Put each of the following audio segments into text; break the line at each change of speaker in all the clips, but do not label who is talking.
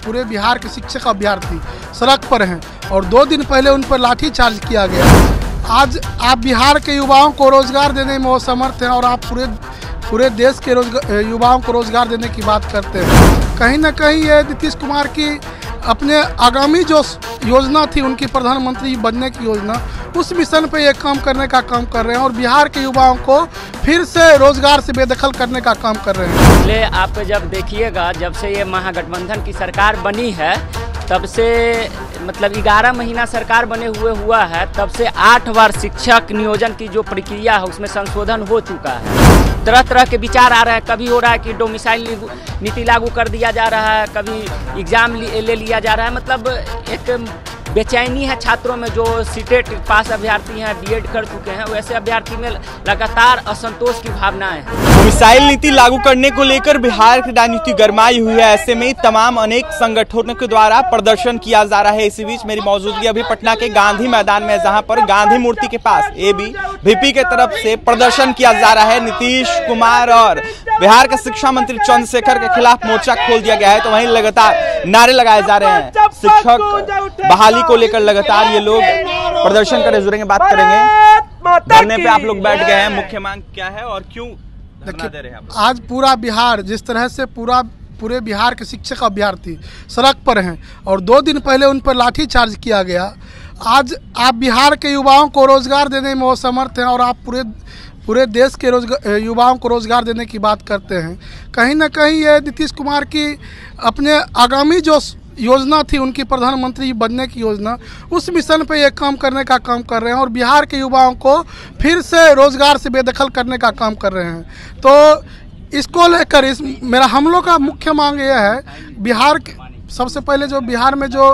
पूरे बिहार के शिक्षक अभ्यर्थी सड़क पर हैं और 2 दिन पहले उन पर लाठीचार्ज किया गया। आज आप बिहार के युवाओं को रोजगार देने में असमर्थ हैं और आप पूरे देश के युवाओं को रोजगार देने की बात करते हैं। कहीं ना कहीं ये नीतीश कुमार की अपने आगामी जो योजना थी उनकी प्रधानमंत्री बनने की योजना, उस मिशन पे ये काम करने का काम कर रहे हैं और बिहार के युवाओं को फिर से रोजगार से बेदखल करने का काम कर रहे हैं।
पहले आप जब देखिएगा, जब से ये महागठबंधन की सरकार बनी है तब से मतलब 11 महीना सरकार बने हुआ है, तब से 8 बार शिक्षक नियोजन की जो प्रक्रिया है उसमें संशोधन हो चुका है। तरह तरह के विचार आ रहे हैं। कभी हो रहा है कि डोमिसाइल नीति लागू कर दिया जा रहा है, कभी एग्ज़ाम ले लिया जा रहा है। मतलब एक बेचैनी है छात्रों में। जो सीटेट पास अभ्यर्थी हैं, बीएड कर चुके हैं, वैसे अभ्यर्थी में लगातार असंतोष की भावनाएं हैं।
डोमिसाइल नीति लागू करने को लेकर बिहार की राजनीति गरमाई हुई है। ऐसे में तमाम अनेक संगठनों के द्वारा प्रदर्शन किया जा रहा है। इसी बीच मेरी मौजूदगी अभी पटना के गांधी मैदान में, जहां पर गांधी मूर्ति के पास एबीवीपी के तरफ से प्रदर्शन किया जा रहा है। नीतीश कुमार और बिहार के शिक्षा मंत्री चंद्रशेखर के खिलाफ मोर्चा खोल दिया गया है, तो वहीं लगातार नारे लगाए जा रहे हैं। शिक्षक बहाली को लेकर लगातार ये लोग प्रदर्शन कर जुड़ेंगे, बात करेंगे। धरने पे आप लोग बैठ गए हैं, मुख्य मांग क्या है और क्यों धरना दे रहे हैं?
आज पूरा बिहार जिस तरह से पूरे बिहार के शिक्षक अभ्यर्थी सड़क पर हैं और 2 दिन पहले उन पर लाठीचार्ज किया गया। आज आप बिहार के युवाओं को रोजगार देने में असमर्थ हैं और आप पूरे देश के युवाओं को रोजगार देने की बात करते हैं। कहीं ना कहीं ये नीतीश कुमार की अपने आगामी जो योजना थी उनकी प्रधानमंत्री बनने की योजना, उस मिशन पे ये काम करने का काम कर रहे हैं और बिहार के युवाओं को फिर से रोजगार से बेदखल करने का काम कर रहे हैं। तो इसको लेकर हम लोग का मुख्य मांग ये है, बिहार सबसे पहले जो बिहार में जो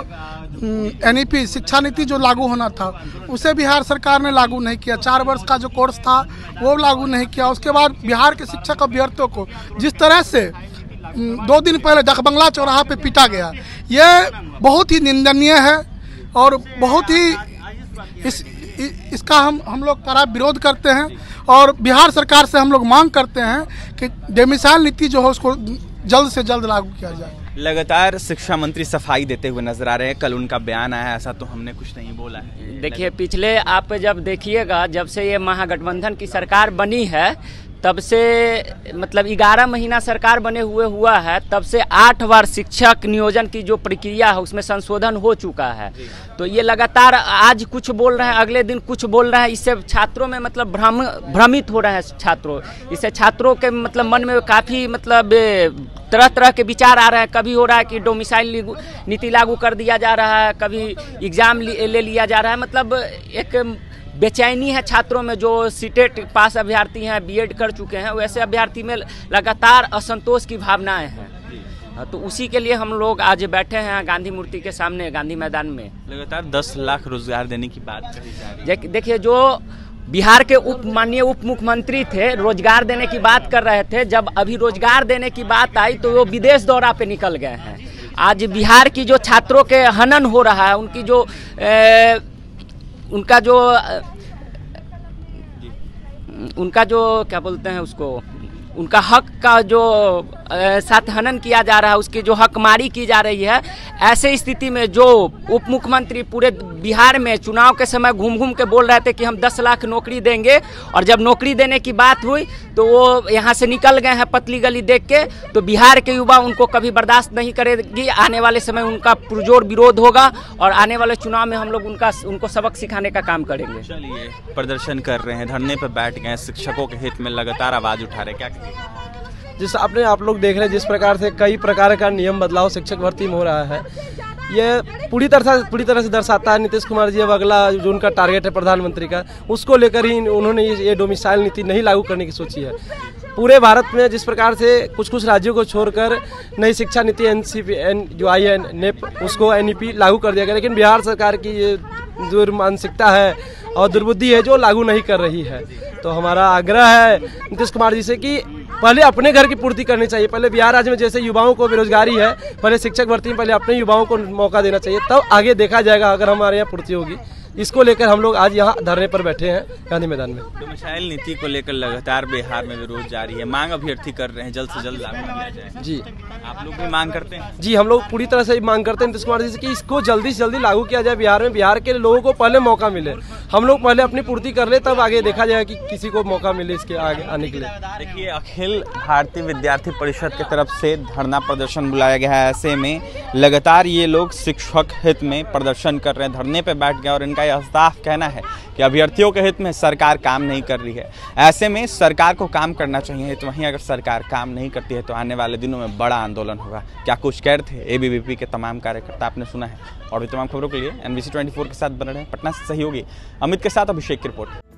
एनईपी शिक्षा नीति जो लागू होना था उसे बिहार सरकार ने लागू नहीं किया। 4 वर्ष का जो कोर्स था वो लागू नहीं किया। उसके बाद बिहार के शिक्षक अभ्यर्थियों को जिस तरह से 2 दिन पहले डकबंगला चौराहा पे पीटा गया, ये बहुत ही निंदनीय है और बहुत ही इसका हम लोग कड़ा विरोध करते हैं और बिहार सरकार से हम लोग मांग करते हैं कि डोमिसाइल नीति जो है उसको जल्द से जल्द लागू किया जाए।
लगातार शिक्षा मंत्री सफाई देते हुए नजर आ रहे हैं। कल उनका बयान आया, ऐसा तो हमने कुछ नहीं बोला है।
देखिए, पिछले आप जब देखिएगा, जब से ये महागठबंधन की सरकार बनी है तब से मतलब 11 महीना सरकार बने हुआ है, तब से 8 बार शिक्षक नियोजन की जो प्रक्रिया है उसमें संशोधन हो चुका है। तो ये लगातार आज कुछ बोल रहे हैं, अगले दिन कुछ बोल रहे हैं। इससे छात्रों में मतलब भ्रमित हो रहे हैं छात्रों। इससे छात्रों के मतलब मन में काफ़ी मतलब तरह तरह के विचार आ रहे हैं। कभी हो रहा है कि डोमिसाइल नीति लागू कर दिया जा रहा है, कभी एग्ज़ाम ले लिया जा रहा है। मतलब एक बेचैनी है छात्रों में। जो सीटेट पास अभ्यर्थी हैं, बीएड कर चुके हैं, वैसे अभ्यर्थी में लगातार असंतोष की भावनाएं हैं। तो उसी के लिए हम लोग आज बैठे हैं गांधी मूर्ति के सामने, गांधी मैदान में।
लगातार 10 लाख रोजगार देने की बात कही जा रही है।
देखिए, जो बिहार के माननीय उप मुख्यमंत्री थे, रोजगार देने की बात कर रहे थे। जब अभी रोजगार देने की बात आई तो वो विदेश दौरा पे निकल गए हैं। आज बिहार की जो छात्रों के हनन हो रहा है, उनका जो क्या बोलते हैं उसको, उनका हक का जो साथ हनन किया जा रहा है, उसकी जो हकमारी की जा रही है। ऐसे स्थिति में जो उप मुख्यमंत्री पूरे बिहार में चुनाव के समय घूम घूम के बोल रहे थे कि हम 10 लाख नौकरी देंगे, और जब नौकरी देने की बात हुई तो वो यहाँ से निकल गए हैं पतली गली देख के। तो बिहार के युवा उनको कभी बर्दाश्त नहीं करेगी। आने वाले समय उनका पुरजोर विरोध होगा और आने वाले चुनाव में हम लोग उनको सबक सिखाने का काम करेंगे।
चलिए, प्रदर्शन कर रहे हैं, धरने पर बैठ गए, शिक्षकों के हित में लगातार आवाज उठा रहे, क्या कहेंगे?
आप लोग देख रहे हैं जिस प्रकार से कई प्रकार का नियम बदलाव शिक्षक भर्ती में हो रहा है, ये पूरी तरह से दर्शाता है नीतीश कुमार जी अब अगला जो उनका टारगेट है प्रधानमंत्री का, उसको लेकर ही उन्होंने ये डोमिसाइल नीति नहीं लागू करने की सोची है। पूरे भारत में जिस प्रकार से कुछ राज्यों को छोड़कर नई शिक्षा नीति जो आई है नेप, उसको एनईपी लागू कर दिया गया, लेकिन बिहार सरकार की ये दुर्मानसिकता है और दुर्बुद्धि है जो लागू नहीं कर रही है। तो हमारा आग्रह है नीतीश कुमार जी से कि पहले अपने घर की पूर्ति करनी चाहिए। पहले बिहार राज्य में जैसे युवाओं को बेरोजगारी है, पहले शिक्षक भर्ती में पहले अपने युवाओं को मौका देना चाहिए, तब आगे देखा जाएगा। अगर हमारे यहाँ पूर्ति होगी इसको लेकर हम लोग आज यहाँ धरने पर बैठे हैं गांधी मैदान में।
तो मिसाइल नीति को लेकर लगातार बिहार में विरोध जारी है, मांग अभ्यर्थी कर रहे हैं जल्द से जल्द लागू किया जाए।
जी
आप लोग भी मांग करते हैं?
जी, हम लोग पूरी तरह से मांग करते हैं नीतीश कुमार जी से कि इसको जल्दी से जल्दी लागू किया जाए बिहार में। बिहार के लोगों को पहले मौका मिले, हम लोग पहले अपनी पूर्ति कर ले, तब आगे देखा जाए कि किसी को मौका मिले इसके आगे आने के लिए।
देखिए, अखिल भारतीय विद्यार्थी परिषद की तरफ से धरना प्रदर्शन बुलाया गया है। ऐसे में लगातार ये लोग शिक्षक हित में प्रदर्शन कर रहे हैं, धरने पे बैठ गए और इनका यह साफ कहना है कि अभ्यर्थियों के हित में सरकार काम नहीं कर रही है। ऐसे में सरकार को काम करना चाहिए, तो वहीं अगर सरकार काम नहीं करती है तो आने वाले दिनों में बड़ा आंदोलन होगा। क्या कुछ कह रहे थे एबीवीपी के तमाम कार्यकर्ता, आपने सुना है। और भी तमाम खबरों के लिए NBC 24 के साथ बने रहें। पटना से सहयोगी अमित के साथ अभिषेक की रिपोर्ट।